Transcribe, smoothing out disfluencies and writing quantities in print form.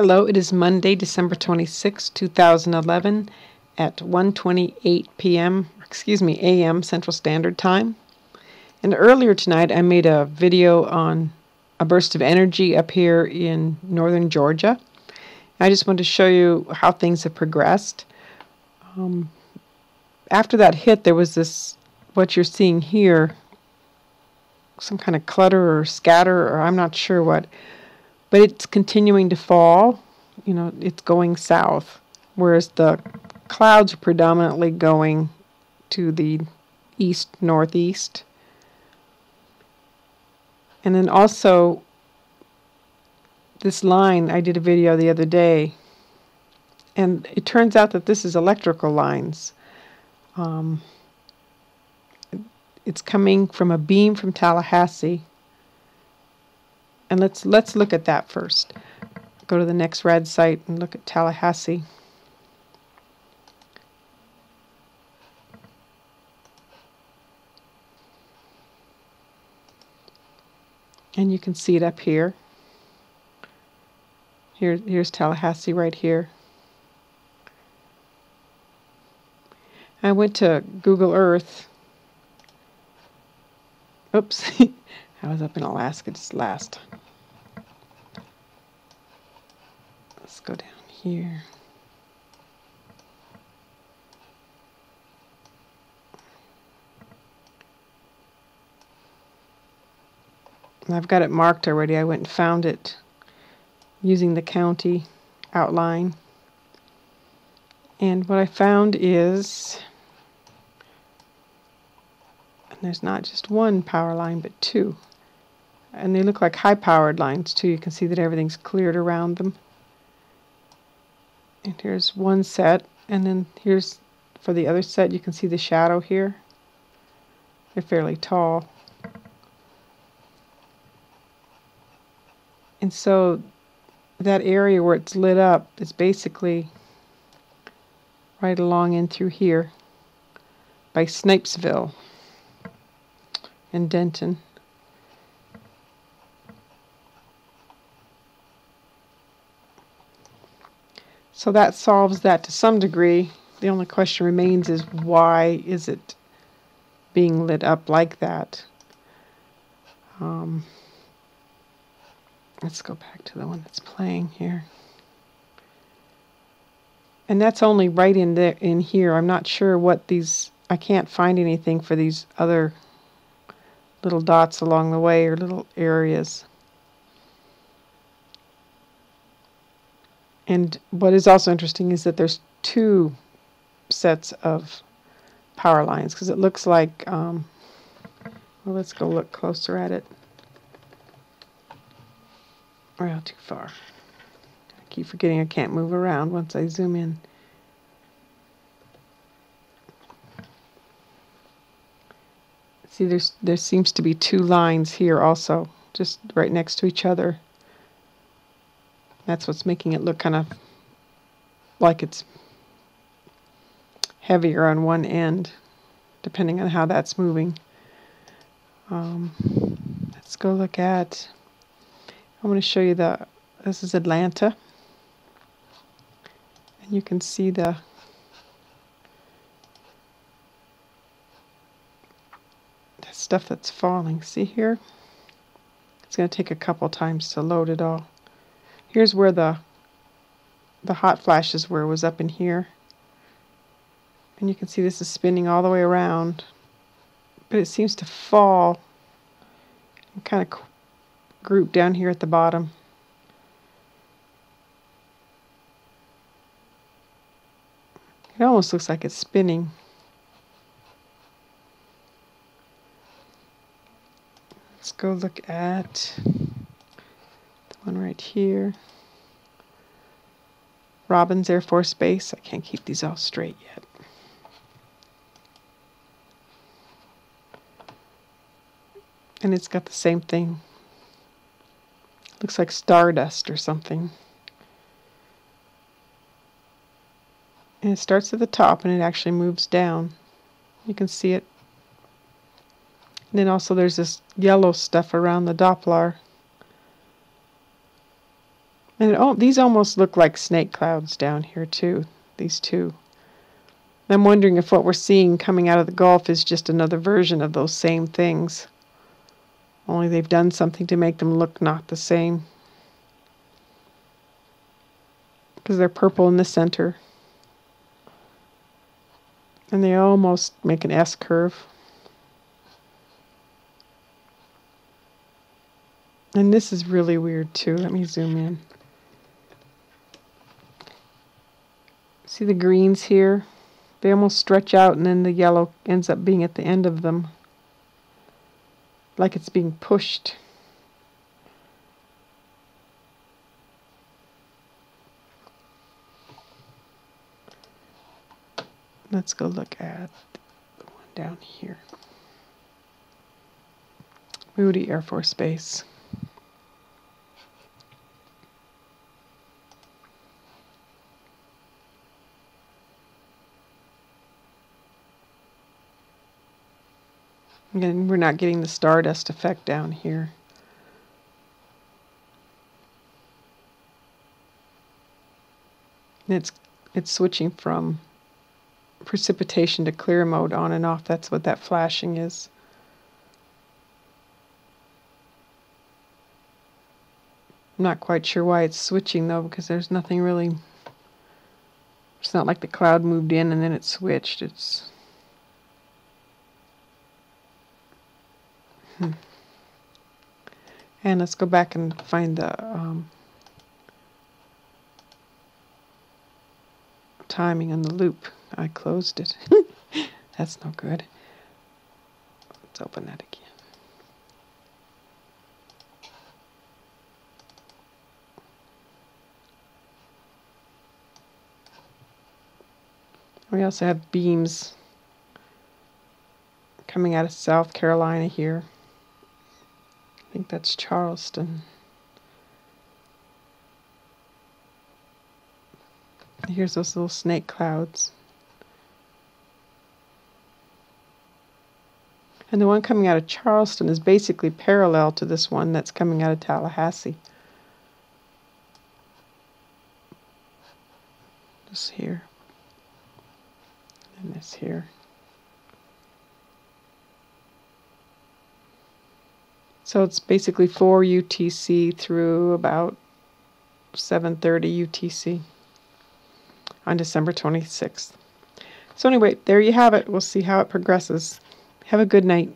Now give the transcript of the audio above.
Hello, it is Monday, December 26, 2011 at 1:28 a.m. Central Standard Time. And earlier tonight I made a video on a burst of energy up here in northern Georgia. I just wanted to show you how things have progressed. After that hit, there was this, what you're seeing here, some kind of clutter or scatter, or I'm not sure what. But it's continuing to fall. You know, it's going south, whereas the clouds are predominantly going to the east-northeast. And then also, this line, I did a video the other day, and it turns out that this is electrical lines. It's coming from a beam from Tallahassee. And let's look at that first. Go to the next rad site and look at Tallahassee. And you can see it up here. Here's Tallahassee right here. I went to Google Earth. Oops. I was up in Alaska just last. Let's go down here. And I've got it marked already. I went and found it using the county outline. And what I found is, and there's not just one power line, but two. And they look like high-powered lines, too. You can see that everything's cleared around them. And here's one set, and then here's, for the other set, you can see the shadow here. They're fairly tall. And so that area where it's lit up is basically right along in through here by Snipesville and Denton. So that solves that to some degree. The only question remains is, why is it being lit up like that? Let's go back to the one that's playing here. And that's only right in there, in here. I'm not sure what these, I can't find anything for these other little dots along the way, or little areas. And what is also interesting is that there's two sets of power lines, because it looks like, well, let's go look closer at it. Well, too far. I keep forgetting I can't move around once I zoom in. See, there seems to be two lines here also, just right next to each other. That's what's making it look kind of like it's heavier on one end, depending on how that's moving. Let's go look at, I want to show you this is Atlanta. And you can see the stuff that's falling. See here? It's going to take a couple times to load it all. Here's where the hot flashes were, was up in here. And you can see this is spinning all the way around. But it seems to fall and kind of group down here at the bottom. It almost looks like it's spinning. Let's go look at the one right here. Robins Air Force Base. I can't keep these all straight yet. And it's got the same thing. Looks like stardust or something. And it starts at the top and it actually moves down. You can see it. And then also there's this yellow stuff around the Doppler. And these almost look like snake clouds down here too, these two. I'm wondering if what we're seeing coming out of the Gulf is just another version of those same things. Only they've done something to make them look not the same. Because they're purple in the center. And they almost make an S curve. And this is really weird too. Let me zoom in. See the greens here? They almost stretch out and then the yellow ends up being at the end of them. Like it's being pushed. Let's go look at the one down here. Moody Air Force Base. Again, we're not getting the stardust effect down here. And it's switching from precipitation to clear mode on and off. That's what that flashing is. I'm not quite sure why it's switching though, because there's nothing really. It's not like the cloud moved in and then it switched. It's And let's go back and find the timing on the loop. I closed it. That's no good. Let's open that again. We also have beams coming out of South Carolina here. I think that's Charleston. Here's those little snake clouds. And the one coming out of Charleston is basically parallel to this one that's coming out of Tallahassee. This here. And this here. So it's basically 4 UTC through about 7:30 UTC on December 26th. So anyway, there you have it. We'll see how it progresses. Have a good night.